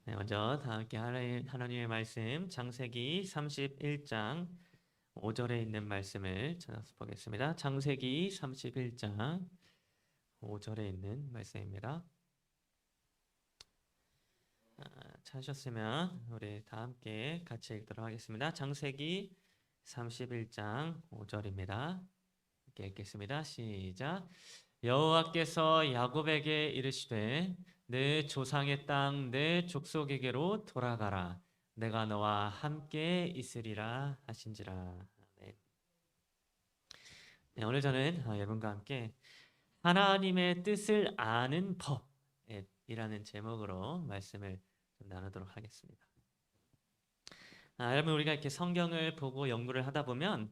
네, 먼저 다 함께 하나님의 말씀 창세기 31장 5절에 있는 말씀을 찾아서 보겠습니다. 창세기 31장 5절에 있는 말씀입니다. 찾으셨으면 우리 다 함께 같이 읽도록 하겠습니다. 창세기 31장 5절입니다. 함께 읽겠습니다. 시작. 여호와께서 야곱에게 이르시되 내 조상의 땅 내 족속에게로 돌아가라. 내가 너와 함께 있으리라 하신지라. 아멘. 네, 오늘 저는 여러분과 함께 하나님의 뜻을 아는 법이라는 제목으로 말씀을 좀 나누도록 하겠습니다. 여러분, 우리가 이렇게 성경을 보고 연구를 하다 보면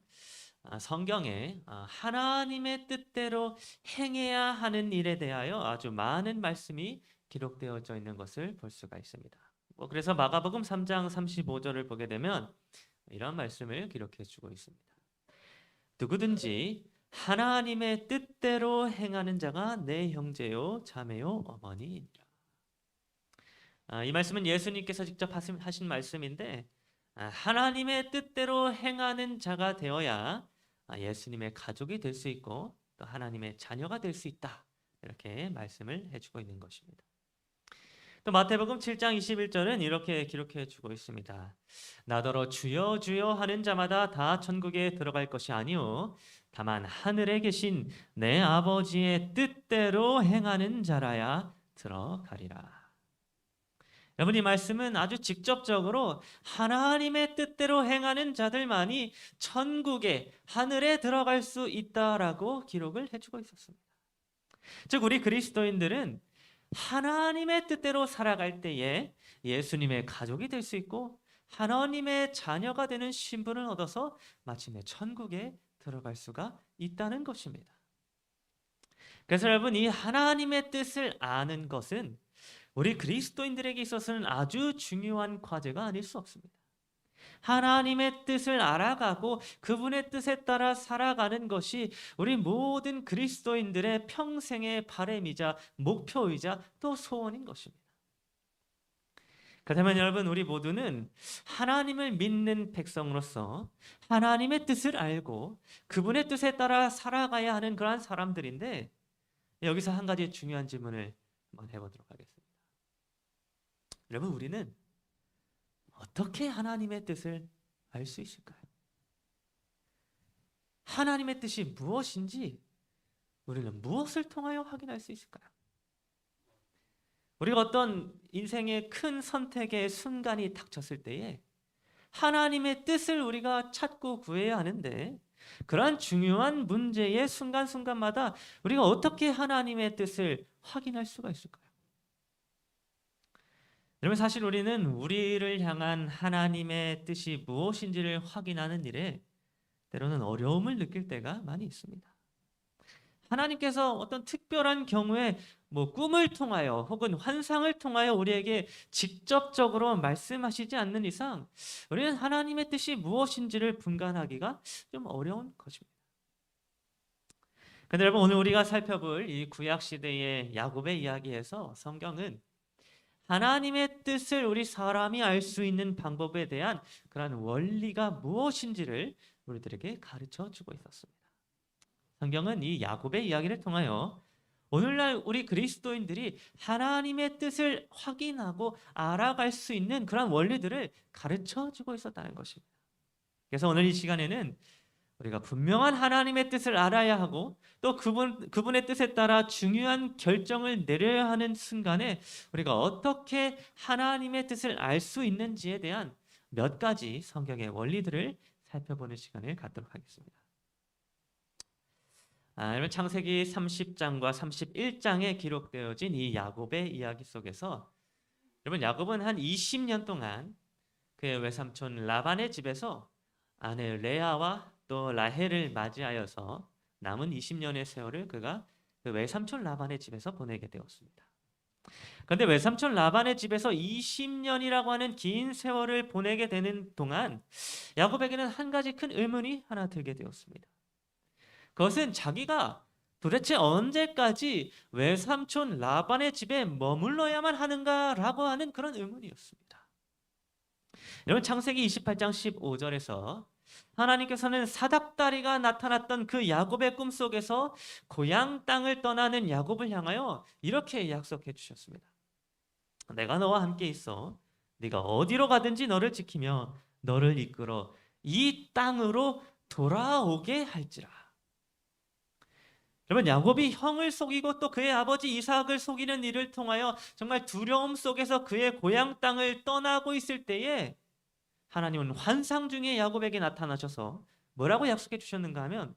성경에 하나님의 뜻대로 행해야 하는 일에 대하여 아주 많은 말씀이 기록되어져 있는 것을 볼 수가 있습니다. 그래서 마가복음 3장 35절을 보게 되면 이런 말씀을 기록해 주고 있습니다. 누구든지 하나님의 뜻대로 행하는 자가 내 형제요 자매요 어머니이니라. 이 말씀은 예수님께서 직접 하신 말씀인데 하나님의 뜻대로 행하는 자가 되어야 예수님의 가족이 될 수 있고 또 하나님의 자녀가 될 수 있다. 이렇게 말씀을 해주고 있는 것입니다. 또 마태복음 7장 21절은 이렇게 기록해 주고 있습니다. 나더러 주여 주여 하는 자마다 다 천국에 들어갈 것이 아니요 다만 하늘에 계신 내 아버지의 뜻대로 행하는 자라야 들어가리라. 여러분, 이 말씀은 아주 직접적으로 하나님의 뜻대로 행하는 자들만이 천국에 하늘에 들어갈 수 있다라고 기록을 해주고 있었습니다. 즉 우리 그리스도인들은 하나님의 뜻대로 살아갈 때에 예수님의 가족이 될 수 있고 하나님의 자녀가 되는 신분을 얻어서 마침내 천국에 들어갈 수가 있다는 것입니다. 그래서 여러분, 이 하나님의 뜻을 아는 것은 우리 그리스도인들에게 있어서는 아주 중요한 과제가 아닐 수 없습니다. 하나님의 뜻을 알아가고 그분의 뜻에 따라 살아가는 것이 우리 모든 그리스도인들의 평생의 바람이자 목표이자 또 소원인 것입니다. 그렇다면 여러분, 우리 모두는 하나님을 믿는 백성으로서 하나님의 뜻을 알고 그분의 뜻에 따라 살아가야 하는 그러한 사람들인데, 여기서 한 가지 중요한 질문을 한번 해보도록 하겠습니다. 여러분, 우리는 어떻게 하나님의 뜻을 알 수 있을까요? 하나님의 뜻이 무엇인지 우리는 무엇을 통하여 확인할 수 있을까요? 우리가 어떤 인생의 큰 선택의 순간이 닥쳤을 때에 하나님의 뜻을 우리가 찾고 구해야 하는데, 그러한 중요한 문제의 순간순간마다 우리가 어떻게 하나님의 뜻을 확인할 수가 있을까요? 여러분, 사실 우리는 우리를 향한 하나님의 뜻이 무엇인지를 확인하는 일에 때로는 어려움을 느낄 때가 많이 있습니다. 하나님께서 어떤 특별한 경우에 꿈을 통하여 혹은 환상을 통하여 우리에게 직접적으로 말씀하시지 않는 이상 우리는 하나님의 뜻이 무엇인지를 분간하기가 좀 어려운 것입니다. 그런데 여러분, 오늘 우리가 살펴볼 이 구약 시대의 야곱의 이야기에서 성경은 하나님의 뜻을 우리 사람이 알 수 있는 방법에 대한 그러한 원리가 무엇인지를 우리들에게 가르쳐 주고 있었습니다. 성경은 이 야곱의 이야기를 통하여 오늘날 우리 그리스도인들이 하나님의 뜻을 확인하고 알아갈 수 있는 그런 원리들을 가르쳐 주고 있었다는 것입니다. 그래서 오늘 이 시간에는 우리가 분명한 하나님의 뜻을 알아야 하고 또 그분의 뜻에 따라 중요한 결정을 내려야 하는 순간에 우리가 어떻게 하나님의 뜻을 알 수 있는지에 대한 몇 가지 성경의 원리들을 살펴보는 시간을 갖도록 하겠습니다. 여러분, 창세기 30장과 31장에 기록되어진 이 야곱의 이야기 속에서 여러분, 야곱은 한 20년 동안 그의 외삼촌 라반의 집에서 아내 레아와 또 라헬을 맞이하여서 남은 20년의 세월을 그가 그 외삼촌 라반의 집에서 보내게 되었습니다. 그런데 외삼촌 라반의 집에서 20년이라고 하는 긴 세월을 보내게 되는 동안 야곱에게는 한 가지 큰 의문이 하나 들게 되었습니다. 그것은 자기가 도대체 언제까지 외삼촌 라반의 집에 머물러야만 하는가라고 하는 그런 의문이었습니다. 여러분 창세기 28장 15절에서 하나님께서는 사닥다리가 나타났던 그 야곱의 꿈속에서 고향 땅을 떠나는 야곱을 향하여 이렇게 약속해 주셨습니다. 내가 너와 함께 있어 네가 어디로 가든지 너를 지키며 너를 이끌어 이 땅으로 돌아오게 할지라. 여러분 야곱이 형을 속이고 또 그의 아버지 이삭을 속이는 일을 통하여 정말 두려움 속에서 그의 고향 땅을 떠나고 있을 때에 하나님은 환상 중에 야곱에게 나타나셔서 뭐라고 약속해 주셨는가 하면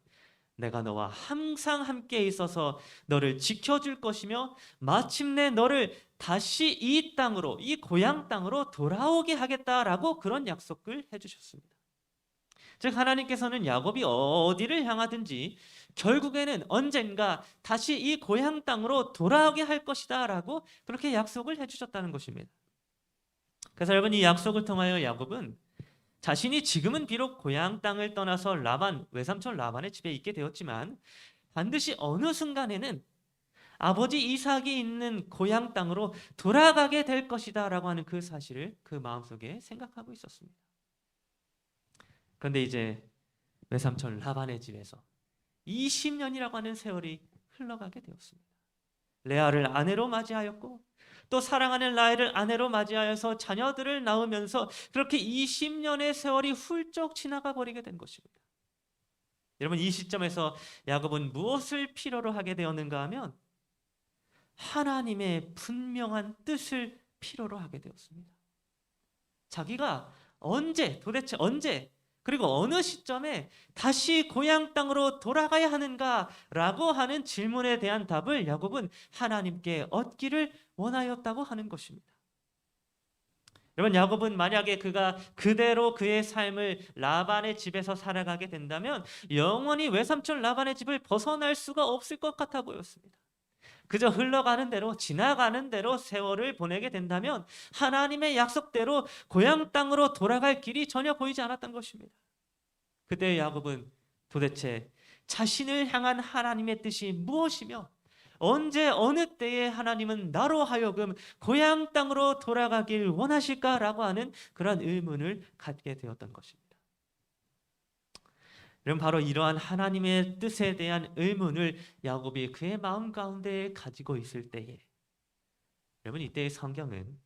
내가 너와 항상 함께 있어서 너를 지켜줄 것이며 마침내 너를 다시 이 땅으로 이 고향 땅으로 돌아오게 하겠다라고 그런 약속을 해주셨습니다. 즉 하나님께서는 야곱이 어디를 향하든지 결국에는 언젠가 다시 이 고향 땅으로 돌아오게 할 것이다 라고 그렇게 약속을 해주셨다는 것입니다. 그래서 여러분 이 약속을 통하여 야곱은 자신이 지금은 비록 고향 땅을 떠나서 라반 외삼촌 라반의 집에 있게 되었지만 반드시 어느 순간에는 아버지 이삭이 있는 고향 땅으로 돌아가게 될 것이다 라고 하는 그 사실을 그 마음속에 생각하고 있었습니다. 그런데 이제 외삼촌 라반의 집에서 20년이라고 하는 세월이 흘러가게 되었습니다. 레아를 아내로 맞이하였고 또 사랑하는 라헬을 아내로 맞이하여서 자녀들을 낳으면서 그렇게 20년의 세월이 훌쩍 지나가 버리게 된 것입니다. 여러분 이 시점에서 야곱은 무엇을 필요로 하게 되었는가 하면 하나님의 분명한 뜻을 필요로 하게 되었습니다. 자기가 도대체 언제 그리고 어느 시점에 다시 고향 땅으로 돌아가야 하는가라고 하는 질문에 대한 답을 야곱은 하나님께 얻기를 원하였다고 하는 것입니다. 여러분 야곱은 만약에 그가 그대로 그의 삶을 라반의 집에서 살아가게 된다면 영원히 외삼촌 라반의 집을 벗어날 수가 없을 것 같아 보였습니다. 그저 흘러가는 대로 지나가는 대로 세월을 보내게 된다면 하나님의 약속대로 고향 땅으로 돌아갈 길이 전혀 보이지 않았던 것입니다. 그때 야곱은 도대체 자신을 향한 하나님의 뜻이 무엇이며 언제 어느 때에 하나님은 나로 하여금 고향 땅으로 돌아가길 원하실까라고 하는 그런 의문을 갖게 되었던 것입니다. 여러분 바로 이러한 하나님의 뜻에 대한 의문을 야곱이 그의 마음 가운데 가지고 있을 때에 여러분 이때의 성경은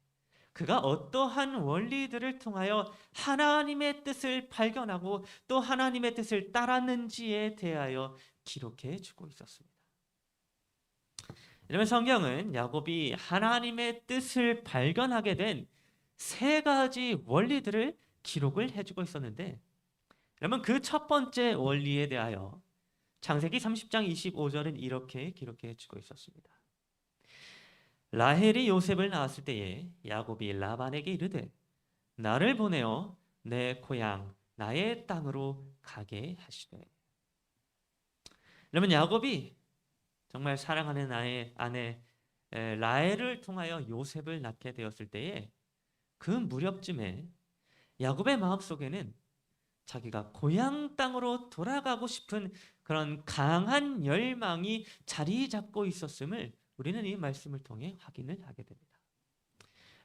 그가 어떠한 원리들을 통하여 하나님의 뜻을 발견하고 또 하나님의 뜻을 따랐는지에 대하여 기록해 주고 있었습니다. 여러분 성경은 야곱이 하나님의 뜻을 발견하게 된 세 가지 원리들을 기록을 해주고 있었는데 여러분 그 첫 번째 원리에 대하여 창세기 30장 25절은 이렇게 기록해 주고 있었습니다. 라헬이 요셉을 낳았을 때에 야곱이 라반에게 이르되 나를 보내어 내 고향 나의 땅으로 가게 하시되. 여러분 야곱이 정말 사랑하는 나의 아내 라헬을 통하여 요셉을 낳게 되었을 때에 그 무렵쯤에 야곱의 마음속에는 자기가 고향 땅으로 돌아가고 싶은 그런 강한 열망이 자리 잡고 있었음을 우리는 이 말씀을 통해 확인을 하게 됩니다.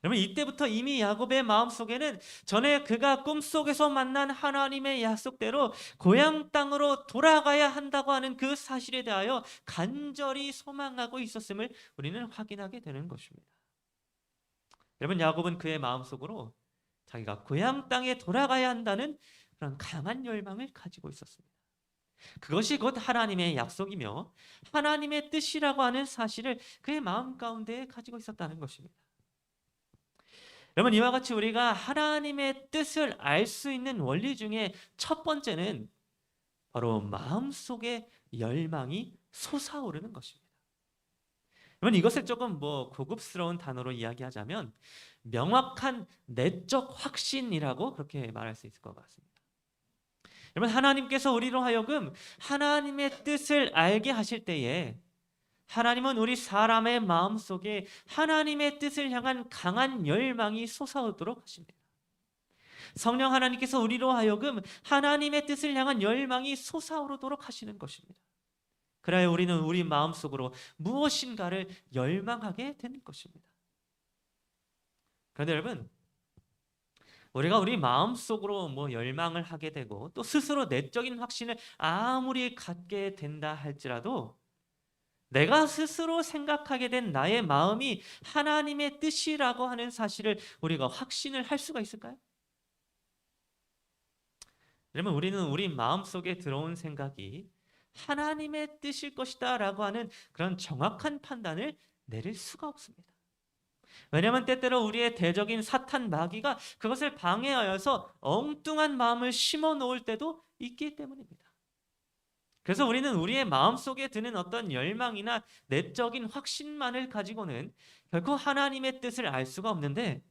여러분 이때부터 이미 야곱의 마음속에는 전에 그가 꿈속에서 만난 하나님의 약속대로 고향 땅으로 돌아가야 한다고 하는 그 사실에 대하여 간절히 소망하고 있었음을 우리는 확인하게 되는 것입니다. 여러분 야곱은 그의 마음속으로 자기가 고향 땅에 돌아가야 한다는 그런 강한 열망을 가지고 있었습니다. 그것이 곧 하나님의 약속이며 하나님의 뜻이라고 하는 사실을 그의 마음 가운데 가지고 있었다는 것입니다. 여러분 이와 같이 우리가 하나님의 뜻을 알 수 있는 원리 중에 첫 번째는 바로 마음속에 열망이 솟아오르는 것입니다. 여러분 이것을 조금 고급스러운 단어로 이야기하자면 명확한 내적 확신이라고 그렇게 말할 수 있을 것 같습니다. 여러분 하나님께서 우리로 하여금 하나님의 뜻을 알게 하실 때에 하나님은 우리 사람의 마음속에 하나님의 뜻을 향한 강한 열망이 솟아오도록 하십니다. 성령 하나님께서 우리로 하여금 하나님의 뜻을 향한 열망이 솟아오르도록 하시는 것입니다. 그래야 우리는 우리 마음속으로 무엇인가를 열망하게 되는 것입니다. 그런데 여러분, 우리가 우리 마음속으로 열망을 하게 되고 또 스스로 내적인 확신을 아무리 갖게 된다 할지라도 내가 스스로 생각하게 된 나의 마음이 하나님의 뜻이라고 하는 사실을 우리가 확신을 할 수가 있을까요? 그러면 우리는 우리 마음속에 들어온 생각이 하나님의 뜻일 것이다 라고 하는 그런 정확한 판단을 내릴 수가 없습니다. 왜냐하면 때때로 우리의 대적인 사탄 마귀가 그것을 방해하여서 엉뚱한 마음을 심어 놓을 때도 있기 때문입니다. 그래서 우리는 우리의 마음속에 드는 어떤 열망이나 내적인 확신만을 가지고는 결코 하나님의 뜻을 알 수가 없는데,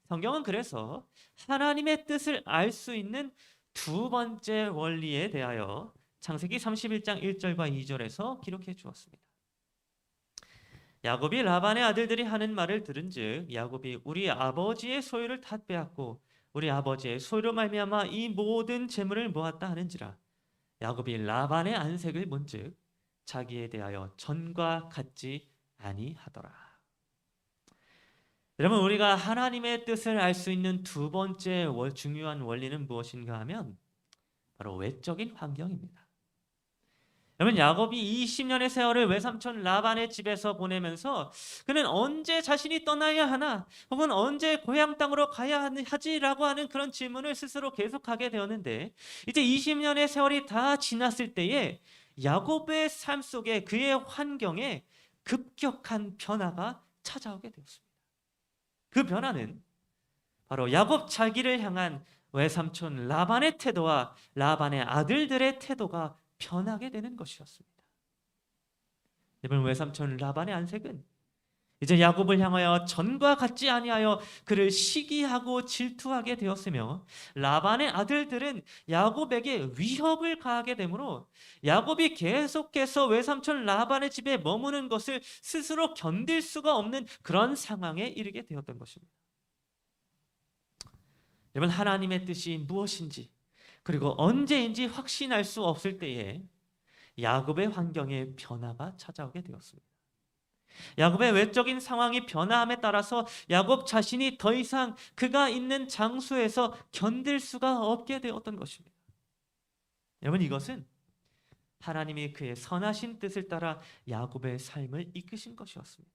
성경은 그래서 하나님의 뜻을 알 수 있는 두 번째 원리에 대하여 창세기 31장 1절과 2절에서 기록해 주었습니다. 야곱이 라반의 아들들이 하는 말을 들은즉 야곱이 우리 아버지의 소유를 다 빼앗고 우리 아버지의 소유로 말미암아 이 모든 재물을 모았다 하는지라. 야곱이 라반의 안색을 본즉 자기에 대하여 전과 같지 아니하더라. 여러분, 우리가 하나님의 뜻을 알 수 있는 두 번째 중요한 원리는 무엇인가 하면 바로 외적인 환경입니다. 여러분, 야곱이 20년의 세월을 외삼촌 라반의 집에서 보내면서 그는 언제 자신이 떠나야 하나 혹은 언제 고향 땅으로 가야 하지라고 하는 그런 질문을 스스로 계속하게 되었는데, 이제 20년의 세월이 다 지났을 때에 야곱의 삶 속에 그의 환경에 급격한 변화가 찾아오게 되었습니다. 그 변화는 바로 야곱 자기를 향한 외삼촌 라반의 태도와 라반의 아들들의 태도가 변하게 되는 것이었습니다. 여러분, 외삼촌 라반의 안색은 이제 야곱을 향하여 전과 같지 아니하여 그를 시기하고 질투하게 되었으며, 라반의 아들들은 야곱에게 위협을 가하게 되므로 야곱이 계속해서 외삼촌 라반의 집에 머무는 것을 스스로 견딜 수가 없는 그런 상황에 이르게 되었던 것입니다. 여러분, 하나님의 뜻이 무엇인지 그리고 언제인지 확신할 수 없을 때에 야곱의 환경에 변화가 찾아오게 되었습니다. 야곱의 외적인 상황이 변화함에 따라서 야곱 자신이 더 이상 그가 있는 장소에서 견딜 수가 없게 되었던 것입니다. 여러분, 이것은 하나님이 그의 선하신 뜻을 따라 야곱의 삶을 이끄신 것이었습니다.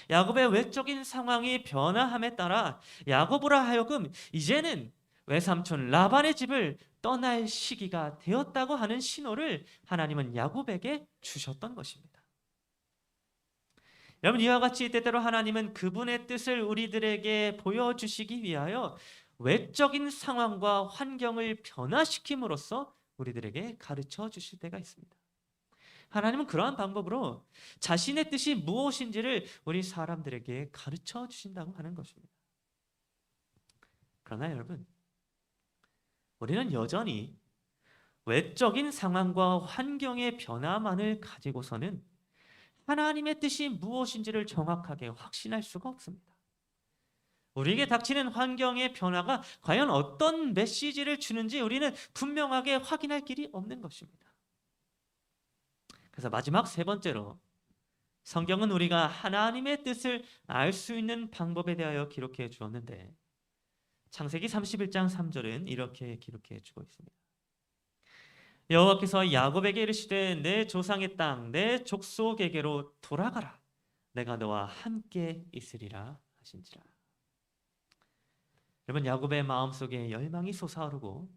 야곱의 외적인 상황이 변화함에 따라 야곱으로 하여금 이제는 외삼촌 라반의 집을 떠날 시기가 되었다고 하는 신호를 하나님은 야곱에게 주셨던 것입니다. 여러분, 이와 같이 때때로 하나님은 그분의 뜻을 우리들에게 보여주시기 위하여 외적인 상황과 환경을 변화시킴으로써 우리들에게 가르쳐 주실 때가 있습니다. 하나님은 그러한 방법으로 자신의 뜻이 무엇인지를 우리 사람들에게 가르쳐 주신다고 하는 것입니다. 그러나 여러분, 우리는 여전히 외적인 상황과 환경의 변화만을 가지고서는 하나님의 뜻이 무엇인지를 정확하게 확신할 수가 없습니다. 우리에게 닥치는 환경의 변화가 과연 어떤 메시지를 주는지 우리는 분명하게 확인할 길이 없는 것입니다. 그래서 마지막 세 번째로 성경은 우리가 하나님의 뜻을 알 수 있는 방법에 대하여 기록해 주었는데, 창세기 31장 3절은 이렇게 기록해 주고 있습니다. 여호와께서 야곱에게 이르시되 내 조상의 땅 내 족속에게로 돌아가라. 내가 너와 함께 있으리라 하신지라. 여러분, 야곱의 마음속에 열망이 솟아오르고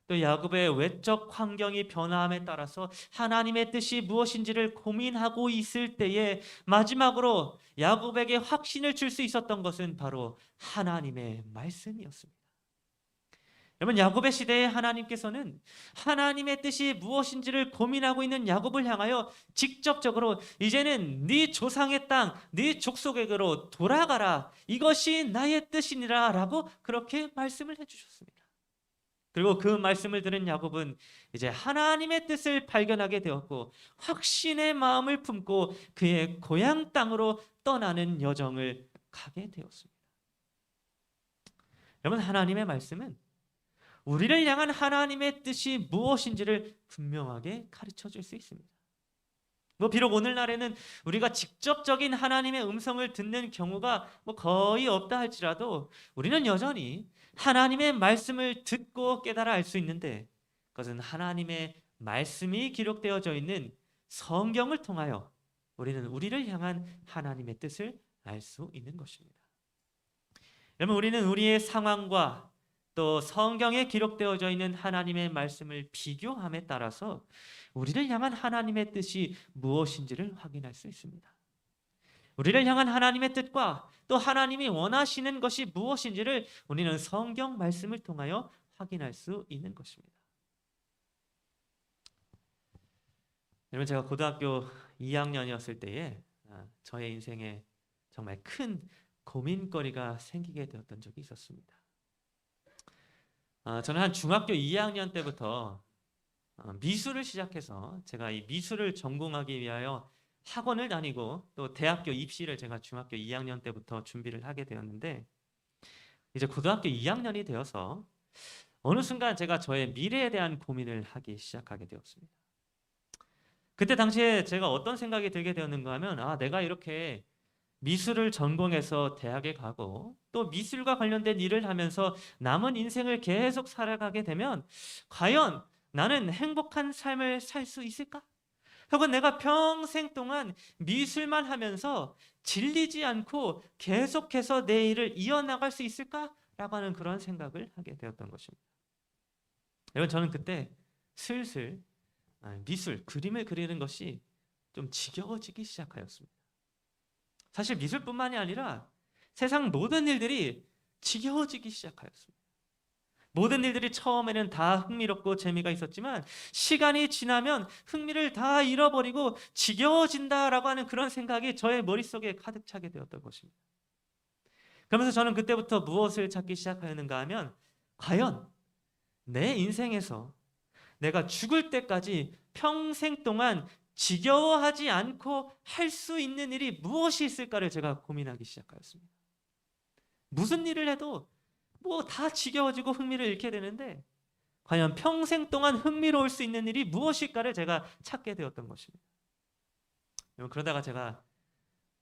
또 야곱의 외적 환경이 변화함에 따라서 하나님의 뜻이 무엇인지를 고민하고 있을 때에 마지막으로 야곱에게 확신을 줄 수 있었던 것은 바로 하나님의 말씀이었습니다. 여러분, 야곱의 시대에 하나님께서는 하나님의 뜻이 무엇인지를 고민하고 있는 야곱을 향하여 직접적으로 이제는 네 조상의 땅, 네 족속에게로 돌아가라. 이것이 나의 뜻이니라 라고 그렇게 말씀을 해주셨습니다. 그리고 그 말씀을 들은 야곱은 이제 하나님의 뜻을 발견하게 되었고 확신의 마음을 품고 그의 고향 땅으로 떠나는 여정을 가게 되었습니다. 여러분, 하나님의 말씀은 우리를 향한 하나님의 뜻이 무엇인지를 분명하게 가르쳐 줄 수 있습니다. 비록 오늘날에는 우리가 직접적인 하나님의 음성을 듣는 경우가 거의 없다 할지라도 우리는 여전히 하나님의 말씀을 듣고 깨달아 알 수 있는데, 그것은 하나님의 말씀이 기록되어져 있는 성경을 통하여 우리는 우리를 향한 하나님의 뜻을 알 수 있는 것입니다. 여러분, 우리는 우리의 상황과 또 성경에 기록되어져 있는 하나님의 말씀을 비교함에 따라서 우리를 향한 하나님의 뜻이 무엇인지를 확인할 수 있습니다. 우리를 향한 하나님의 뜻과 또 하나님이 원하시는 것이 무엇인지를 우리는 성경 말씀을 통하여 확인할 수 있는 것입니다. 여러분, 제가 고등학교 2학년이었을 때에 저의 인생에 정말 큰 고민거리가 생기게 되었던 적이 있었습니다. 저는 한 중학교 2학년 때부터 미술을 시작해서 제가 이 미술을 전공하기 위하여 학원을 다니고 또 대학교 입시를 제가 중학교 2학년 때부터 준비를 하게 되었는데, 이제 고등학교 2학년이 되어서 어느 순간 제가 저의 미래에 대한 고민을 하기 시작하게 되었습니다. 그때 당시에 제가 어떤 생각이 들게 되었는가 하면, 내가 이렇게 미술을 전공해서 대학에 가고 또 미술과 관련된 일을 하면서 남은 인생을 계속 살아가게 되면 과연 나는 행복한 삶을 살 수 있을까? 혹은 내가 평생 동안 미술만 하면서 질리지 않고 계속해서 내 일을 이어나갈 수 있을까? 라고 하는 그런 생각을 하게 되었던 것입니다. 여러분, 저는 그때 슬슬 미술, 그림을 그리는 것이 좀 지겨워지기 시작하였습니다. 사실 미술뿐만이 아니라 세상 모든 일들이 지겨워지기 시작하였습니다. 모든 일들이 처음에는 다 흥미롭고 재미가 있었지만 시간이 지나면 흥미를 다 잃어버리고 지겨워진다라고 하는 그런 생각이 저의 머릿속에 가득 차게 되었던 것입니다. 그러면서 저는 그때부터 무엇을 찾기 시작하였는가 하면, 과연 내 인생에서 내가 죽을 때까지 평생 동안 지겨워하지 않고 할 수 있는 일이 무엇이 있을까를 제가 고민하기 시작하였습니다. 무슨 일을 해도 다 지겨워지고 흥미를 잃게 되는데 과연 평생 동안 흥미로울 수 있는 일이 무엇일까를 제가 찾게 되었던 것입니다. 그러다가 제가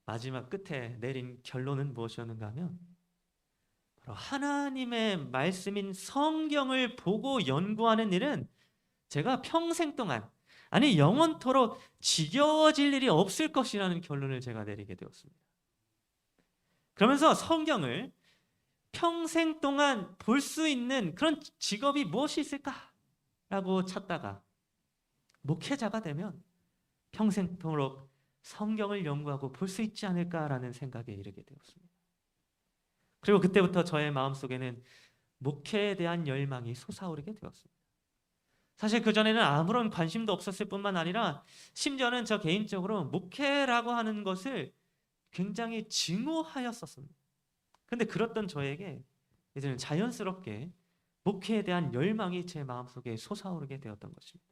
마지막 끝에 내린 결론은 무엇이었는가 하면, 바로 하나님의 말씀인 성경을 보고 연구하는 일은 제가 평생 동안, 아니 영원토록 지겨워질 일이 없을 것이라는 결론을 제가 내리게 되었습니다. 그러면서 성경을 평생 동안 볼 수 있는 그런 직업이 무엇이 있을까라고 찾다가 목회자가 되면 평생토록 성경을 연구하고 볼 수 있지 않을까라는 생각에 이르게 되었습니다. 그리고 그때부터 저의 마음속에는 목회에 대한 열망이 솟아오르게 되었습니다. 사실 그전에는 아무런 관심도 없었을 뿐만 아니라 심지어는 저 개인적으로 목회라고 하는 것을 굉장히 증오하였었습니다. 그런데 그렇던 저에게 이제는 자연스럽게 목회에 대한 열망이 제 마음속에 솟아오르게 되었던 것입니다.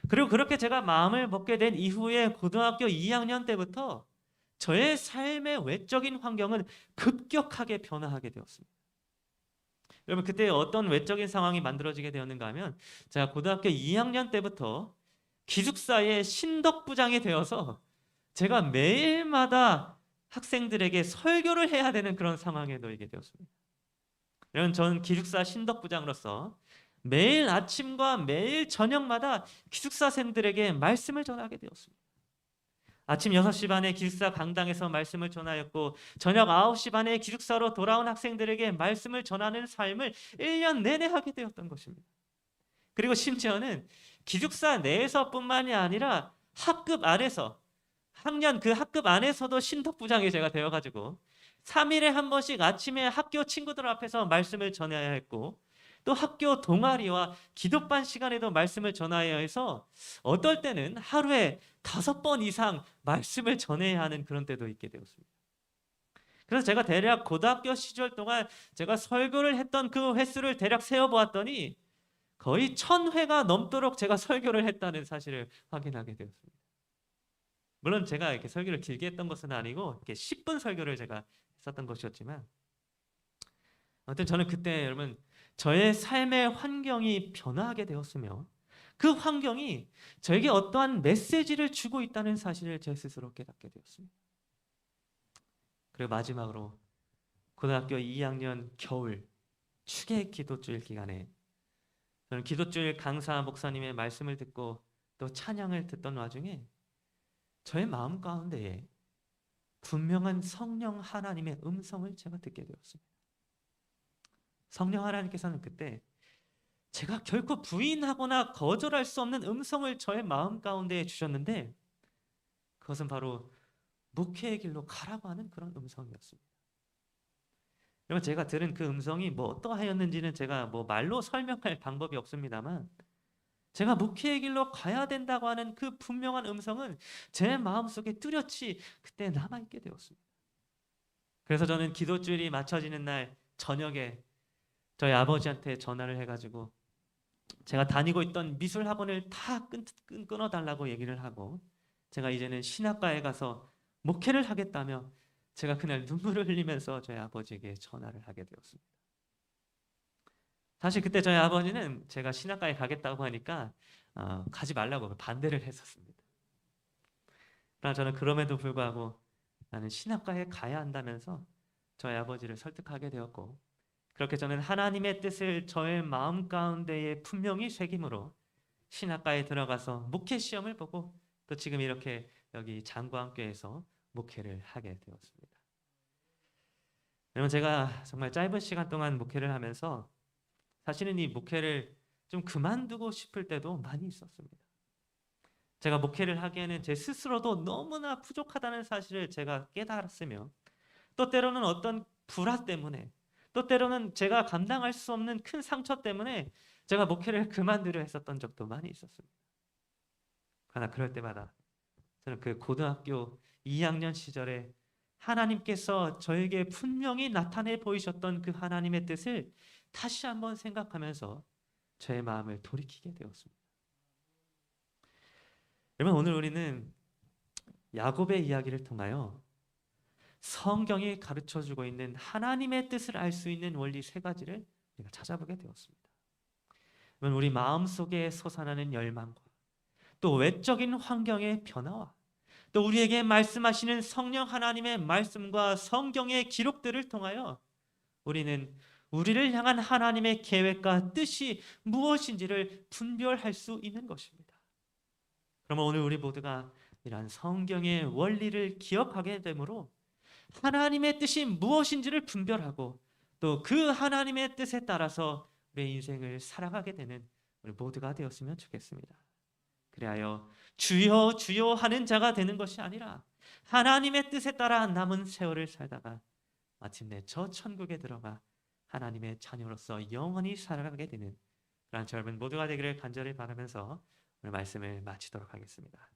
그리고 그렇게 제가 마음을 먹게 된 이후에 고등학교 2학년 때부터 저의 삶의 외적인 환경은 급격하게 변화하게 되었습니다. 여러분, 그때 어떤 외적인 상황이 만들어지게 되었는가 하면, 제가 고등학교 2학년 때부터 기숙사의 신덕부장이 되어서 제가 매일마다 학생들에게 설교를 해야 되는 그런 상황에 놓이게 되었습니다. 여러분, 저는 기숙사 신덕부장으로서 매일 아침과 매일 저녁마다 기숙사생들에게 말씀을 전하게 되었습니다. 아침 6시 반에 기숙사 강당에서 말씀을 전하였고, 저녁 9시 반에 기숙사로 돌아온 학생들에게 말씀을 전하는 삶을 1년 내내 하게 되었던 것입니다. 그리고 심지어는 기숙사 내에서뿐만이 아니라 학급 안에서, 학년 그 학급 안에서도 신덕부장이 제가 되어가지고 3일에 한 번씩 아침에 학교 친구들 앞에서 말씀을 전해야 했고, 또 학교 동아리와 기도반 시간에도 말씀을 전해야 해서 어떨 때는 하루에 5번 이상 말씀을 전해야 하는 그런 때도 있게 되었습니다. 그래서 제가 대략 고등학교 시절 동안 제가 설교를 했던 그 횟수를 대략 세어보았더니 거의 1000회가 넘도록 제가 설교를 했다는 사실을 확인하게 되었습니다. 물론 제가 이렇게 설교를 길게 했던 것은 아니고 이렇게 10분 설교를 제가 했었던 것이었지만, 아무튼 저는 그때 여러분 저의 삶의 환경이 변화하게 되었으며, 그 환경이 저에게 어떠한 메시지를 주고 있다는 사실을 제 스스로 깨닫게 되었습니다. 그리고 마지막으로 고등학교 2학년 겨울 추계 기도주일 기간에 저는 기도주일 강사 목사님의 말씀을 듣고 또 찬양을 듣던 와중에 저의 마음 가운데에 분명한 성령 하나님의 음성을 제가 듣게 되었습니다. 성령 하나님께서는 그때 제가 결코 부인하거나 거절할 수 없는 음성을 저의 마음 가운데에 주셨는데 그것은 바로 목회의 길로 가라고 하는 그런 음성이었습니다. 여러분, 제가 들은 그 음성이 뭐 어떠하였는지는 제가 뭐 말로 설명할 방법이 없습니다만 제가 목회의 길로 가야 된다고 하는 그 분명한 음성은 제 마음속에 뚜렷이 그때 남아있게 되었습니다. 그래서 저는 기도주일이 맞춰지는 날 저녁에 저희 아버지한테 전화를 해가지고 제가 다니고 있던 미술 학원을 다 끊어달라고 얘기를 하고 제가 이제는 신학과에 가서 목회를 하겠다며 제가 그날 눈물을 흘리면서 저희 아버지에게 전화를 하게 되었습니다. 사실 그때 저희 아버지는 제가 신학과에 가겠다고 하니까 가지 말라고 반대를 했었습니다. 그러나 저는 그럼에도 불구하고 나는 신학과에 가야 한다면서 저희 아버지를 설득하게 되었고 그렇게 저는 하나님의 뜻을 저의 마음 가운데에 분명히 새김으로 신학과에 들어가서 목회 시험을 보고 또 지금 이렇게 여기 장구함교회에서 목회를 하게 되었습니다. 여러분, 제가 정말 짧은 시간 동안 목회를 하면서 사실은 이 목회를 좀 그만두고 싶을 때도 많이 있었습니다. 제가 목회를 하기에는 제 스스로도 너무나 부족하다는 사실을 제가 깨달았으며 또 때로는 어떤 불화 때문에 또 때로는 제가 감당할 수 없는 큰 상처 때문에 제가 목회를 그만두려 했었던 적도 많이 있었습니다. 그러나 그럴 때마다 저는 그 고등학교 2학년 시절에 하나님께서 저에게 분명히 나타내 보이셨던 그 하나님의 뜻을 다시 한번 생각하면서 저의 마음을 돌이키게 되었습니다. 여러분, 오늘 우리는 야곱의 이야기를 통하여 성경이 가르쳐주고 있는 하나님의 뜻을 알 수 있는 원리 세 가지를 우리가 찾아보게 되었습니다. 여러분, 우리 마음속에 솟아나는 열망과 또 외적인 환경의 변화와 또 우리에게 말씀하시는 성령 하나님의 말씀과 성경의 기록들을 통하여 우리는 우리를 향한 하나님의 계획과 뜻이 무엇인지를 분별할 수 있는 것입니다. 그러면 오늘 우리 모두가 이러한 성경의 원리를 기억하게 되므로 하나님의 뜻이 무엇인지를 분별하고 또 그 하나님의 뜻에 따라서 우리의 인생을 살아가게 되는 우리 모두가 되었으면 좋겠습니다. 그리하여 주여 주여 하는 자가 되는 것이 아니라 하나님의 뜻에 따라 남은 세월을 살다가 마침내 저 천국에 들어가 하나님의 자녀로서 영원히 살아가게 되는 그런 젊은 모두가 되기를 간절히 바라면서 오늘 말씀을 마치도록 하겠습니다.